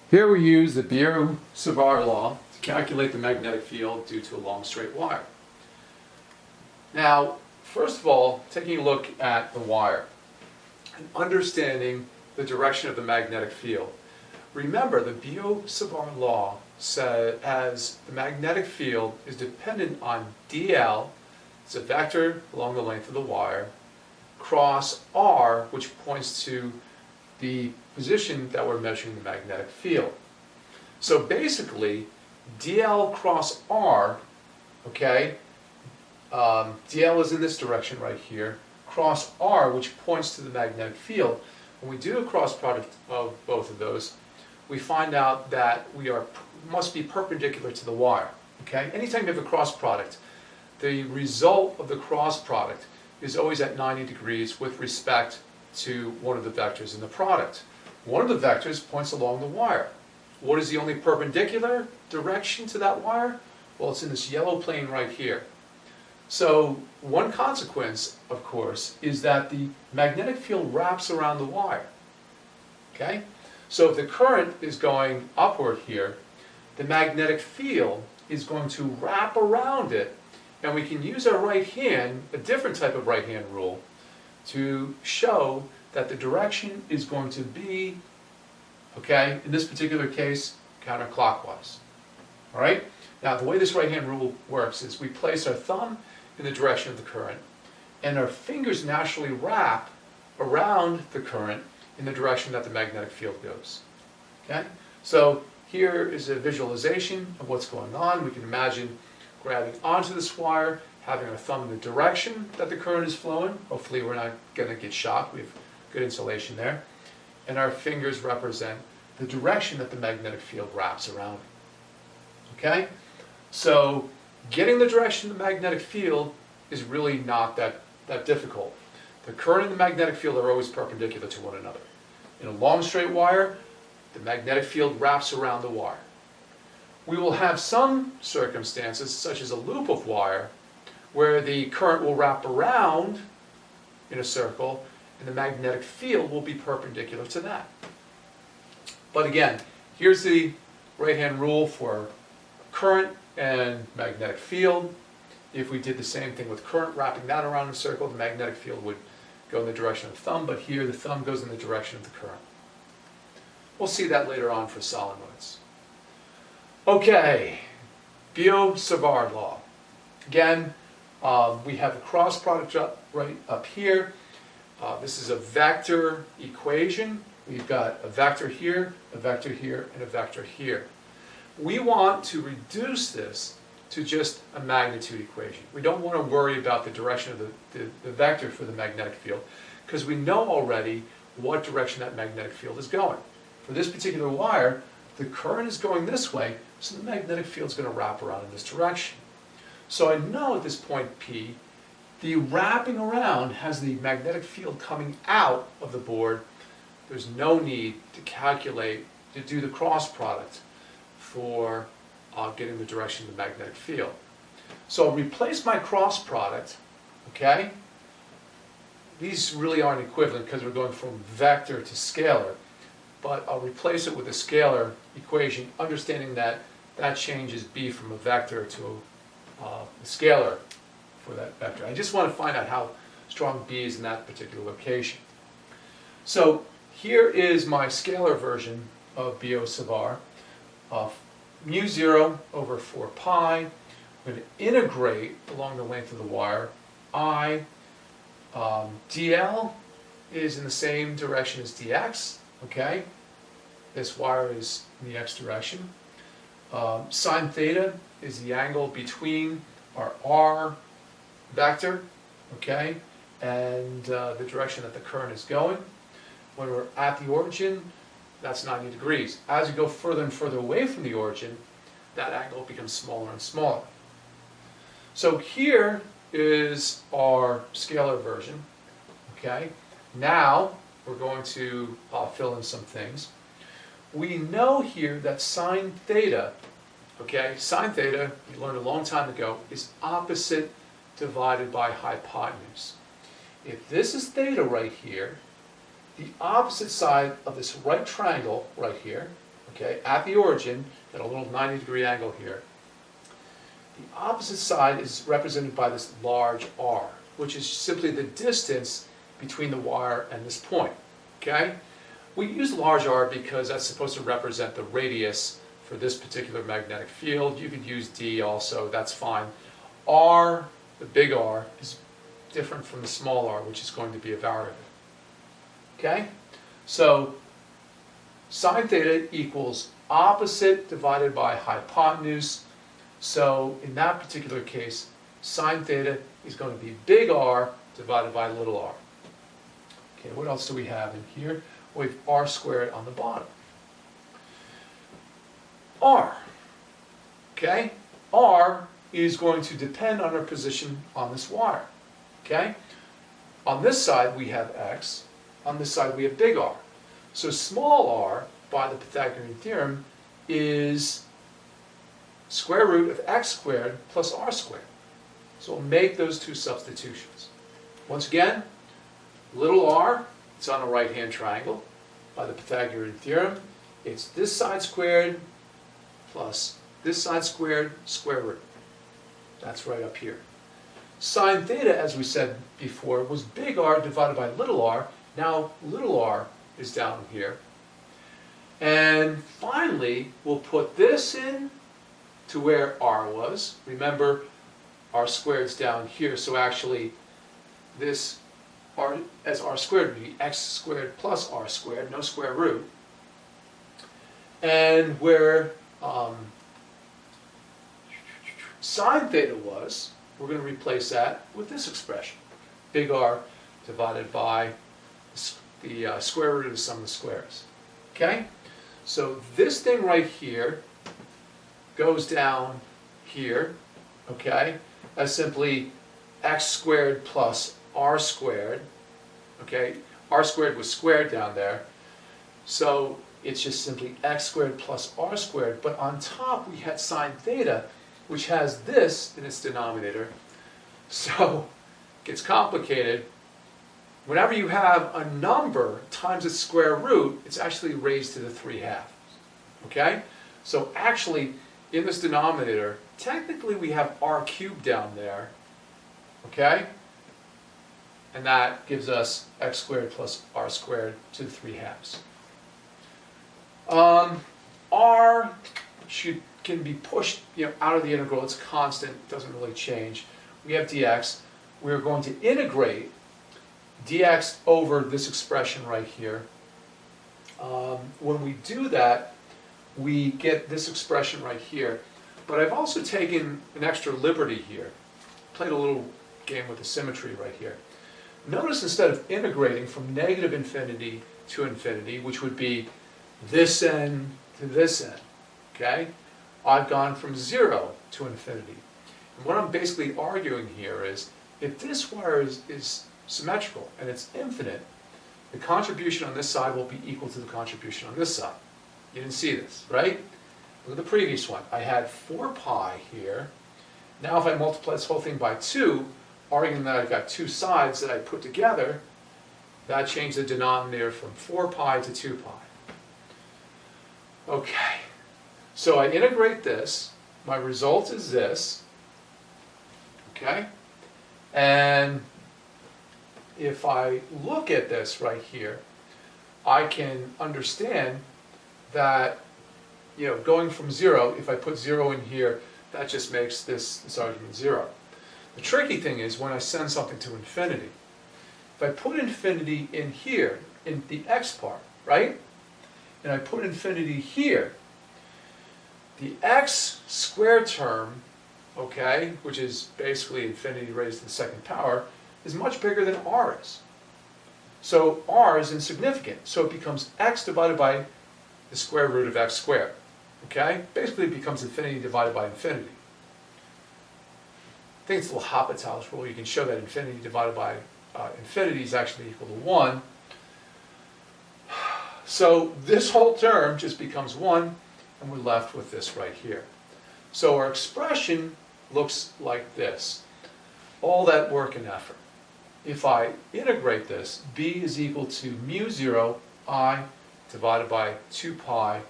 Here we use the Biot-Savart law to calculate the magnetic field due to a long straight wire. Now, first of all, taking a look at the wire and understanding the direction of the magnetic field. Remember, the Biot-Savart law says the magnetic field is dependent on dl, it's a vector along the length of the wire, cross r, which points to the position that we're measuring the magnetic field. So basically, dl cross r, okay, dl is in this direction right here, cross r, which points to the magnetic field. When we do a cross product of both of those, we find out that we must be perpendicular to the wire. Okay? Anytime you have a cross product, the result of the cross product is always at 90 degrees with respect to one of the vectors in the product. One of the vectors points along the wire. What is the only perpendicular direction to that wire? Well, it's in this yellow plane right here. So one consequence, of course, is that the magnetic field wraps around the wire. Okay? So if the current is going upward here, the magnetic field is going to wrap around it, and we can use our right hand, a different type of right hand rule, to show that the direction is going to be, okay, in this particular case, counterclockwise. All right? Now, the way this right hand rule works is we place our thumb in the direction of the current, and our fingers naturally wrap around the current in the direction that the magnetic field goes. Okay? So here is a visualization of what's going on. We can imagine grabbing onto this wire, having our thumb in the direction that the current is flowing. Hopefully we're not going to get shocked. We have good insulation there. And our fingers represent the direction that the magnetic field wraps around. Okay? So getting the direction of the magnetic field is really not that difficult. The current and the magnetic field are always perpendicular to one another. In a long straight wire, the magnetic field wraps around the wire. We will have some circumstances, such as a loop of wire, where the current will wrap around in a circle and the magnetic field will be perpendicular to that. But again, here's the right-hand rule for current and magnetic field. If we did the same thing with current, wrapping that around in a circle, the magnetic field would go in the direction of the thumb, but here the thumb goes in the direction of the current. We'll see that later on for solenoids. Okay, Biot-Savart law. Again, we have a cross product right up here. This is a vector equation. We've got a vector here, a vector here, and a vector here. We want to reduce this to just a magnitude equation. We don't want to worry about the direction of the vector for the magnetic field, because we know already what direction that magnetic field is going. For this particular wire, the current is going this way, so the magnetic field is going to wrap around in this direction. So I know at this point P, the wrapping around has the magnetic field coming out of the board. There's no need to calculate, to do the cross product for getting the direction of the magnetic field. So I'll replace my cross product, okay? These really aren't equivalent because we're going from vector to scalar, but I'll replace it with a scalar equation, understanding that that changes B from a vector to a scalar for that vector. I just want to find out how strong B is in that particular location. So here is my scalar version of Biot-Savart. Mu 0 over 4 pi. I'm going to integrate along the length of the wire. I, dl is in the same direction as dx. Okay, this wire is in the x direction. Sine theta is the angle between our r vector, okay, and the direction that the current is going. When we're at the origin, that's 90 degrees. As we go further and further away from the origin, that angle becomes smaller and smaller. So here is our scalar version. Okay. Now we're going to fill in some things. We know here that sine theta, okay, sine theta, we learned a long time ago, is opposite divided by hypotenuse. If this is theta right here, the opposite side of this right triangle right here okay, at the origin, at a little 90-degree angle here. The opposite side is represented by this large r, which is simply the distance between the wire and this point, okay? We use large r because that's supposed to represent the radius for this particular magnetic field. You could use d also, that's fine. R, the big R, is different from the small r, which is going to be a variable. Okay? So, sine theta equals opposite divided by hypotenuse. So, in that particular case, sine theta is going to be big R divided by little r. Okay, what else do we have in here? We have r squared on the bottom. R. Okay? R is going to depend on our position on this wire. Okay? On this side we have x, on this side we have big R. So small r, by the Pythagorean theorem, is square root of x squared plus r squared. So we'll make those two substitutions. Once again, little r, it's on a right-hand triangle. By the Pythagorean theorem, it's this side squared plus this side squared square root. That's right up here. Sine theta, as we said before, was big R divided by little r. Now little r is down here. And finally, we'll put this in to where r was. Remember, r squared's down here, so actually this r as r squared would be x squared plus r squared, no square root. And where sine theta was, we're going to replace that with this expression. Big R divided by the square root of the sum of the squares. Okay? So this thing right here goes down here, okay? That's simply x squared plus r squared, okay? R squared was squared down there. So it's just simply x squared plus r squared, but on top we had sine theta, which has this in its denominator. So it gets complicated. Whenever you have a number times its square root, it's actually raised to the 3/2. Okay? So actually, in this denominator, technically we have r cubed down there. Okay? And that gives us x squared plus r squared to the 3/2. R can be pushed, out of the integral. It's constant, doesn't really change. We have dx. We're going to integrate dx over this expression right here. When we do that, we get this expression right here. But I've also taken an extra liberty here. Played a little game with the symmetry right here. Notice instead of integrating from negative infinity to infinity, which would be this end to this end, okay? I've gone from 0 to infinity. And what I'm basically arguing here is, if this wire is symmetrical and it's infinite, the contribution on this side will be equal to the contribution on this side. You didn't see this, right? Look at the previous one. I had 4 pi here. Now if I multiply this whole thing by 2, arguing that I've got two sides that I put together, that changed the denominator from 4 pi to 2 pi. Okay, so I integrate this. My result is this. Okay? And if I look at this right here, I can understand that, going from 0, if I put 0 in here, that just makes this argument 0. The tricky thing is when I send something to infinity. If I put infinity in here, in the x part, right? And I put infinity here, the x squared term, okay, which is basically infinity raised to the second power, is much bigger than r is. So r is insignificant. So it becomes x divided by the square root of x squared. Okay? Basically it becomes infinity divided by infinity. I think it's a little L'Hopital's rule. You can show that infinity divided by infinity is actually equal to 1. So this whole term just becomes 1, and we're left with this right here. So our expression looks like this. All that work and effort. If I integrate this, b is equal to mu 0 I divided by 2 pi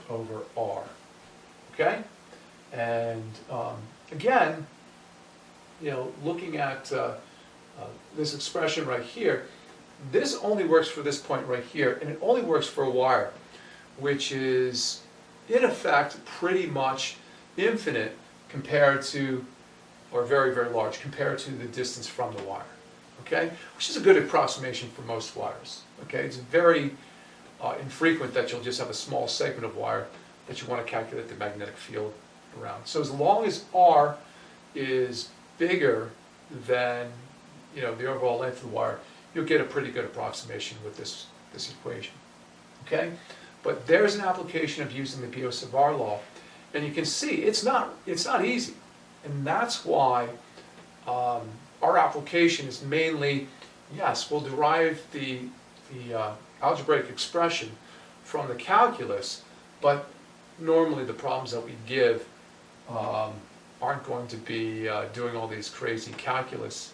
over R. Okay? And again, looking at this expression right here, this only works for this point right here, and it only works for a wire, which is, in effect, pretty much infinite compared to, or very, very large, compared to the distance from the wire. Okay? Which is a good approximation for most wires. Okay? It's very infrequent that you'll just have a small segment of wire that you want to calculate the magnetic field around. So as long as R is bigger than the overall length of the wire, you'll get a pretty good approximation with this equation. Okay? But there's an application of using the Biot-Savart law, and you can see it's not easy, and that's why our application is mainly, yes, we'll derive the algebraic expression from the calculus, but normally the problems that we give aren't going to be doing all these crazy calculus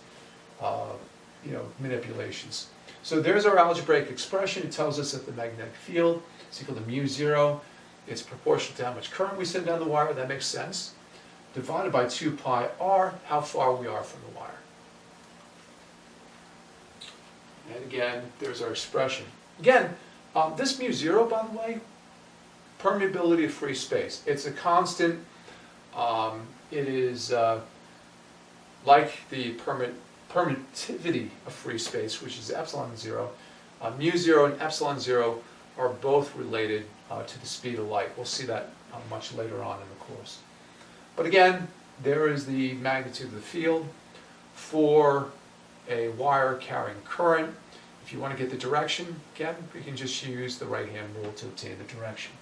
manipulations. So there's our algebraic expression. It tells us that the magnetic field is equal to mu0. It's proportional to how much current we send down the wire. That makes sense. Divided by 2 pi r, how far we are from the wire. And again, there's our expression. Again, this mu0, by the way, permeability of free space. It's a constant. It is like the permittivity of free space, which is epsilon 0. Mu0 and epsilon 0 are both related to the speed of light. We'll see that much later on in the course. But again, there is the magnitude of the field for a wire carrying current. If you want to get the direction, again, we can just use the right-hand rule to obtain the direction.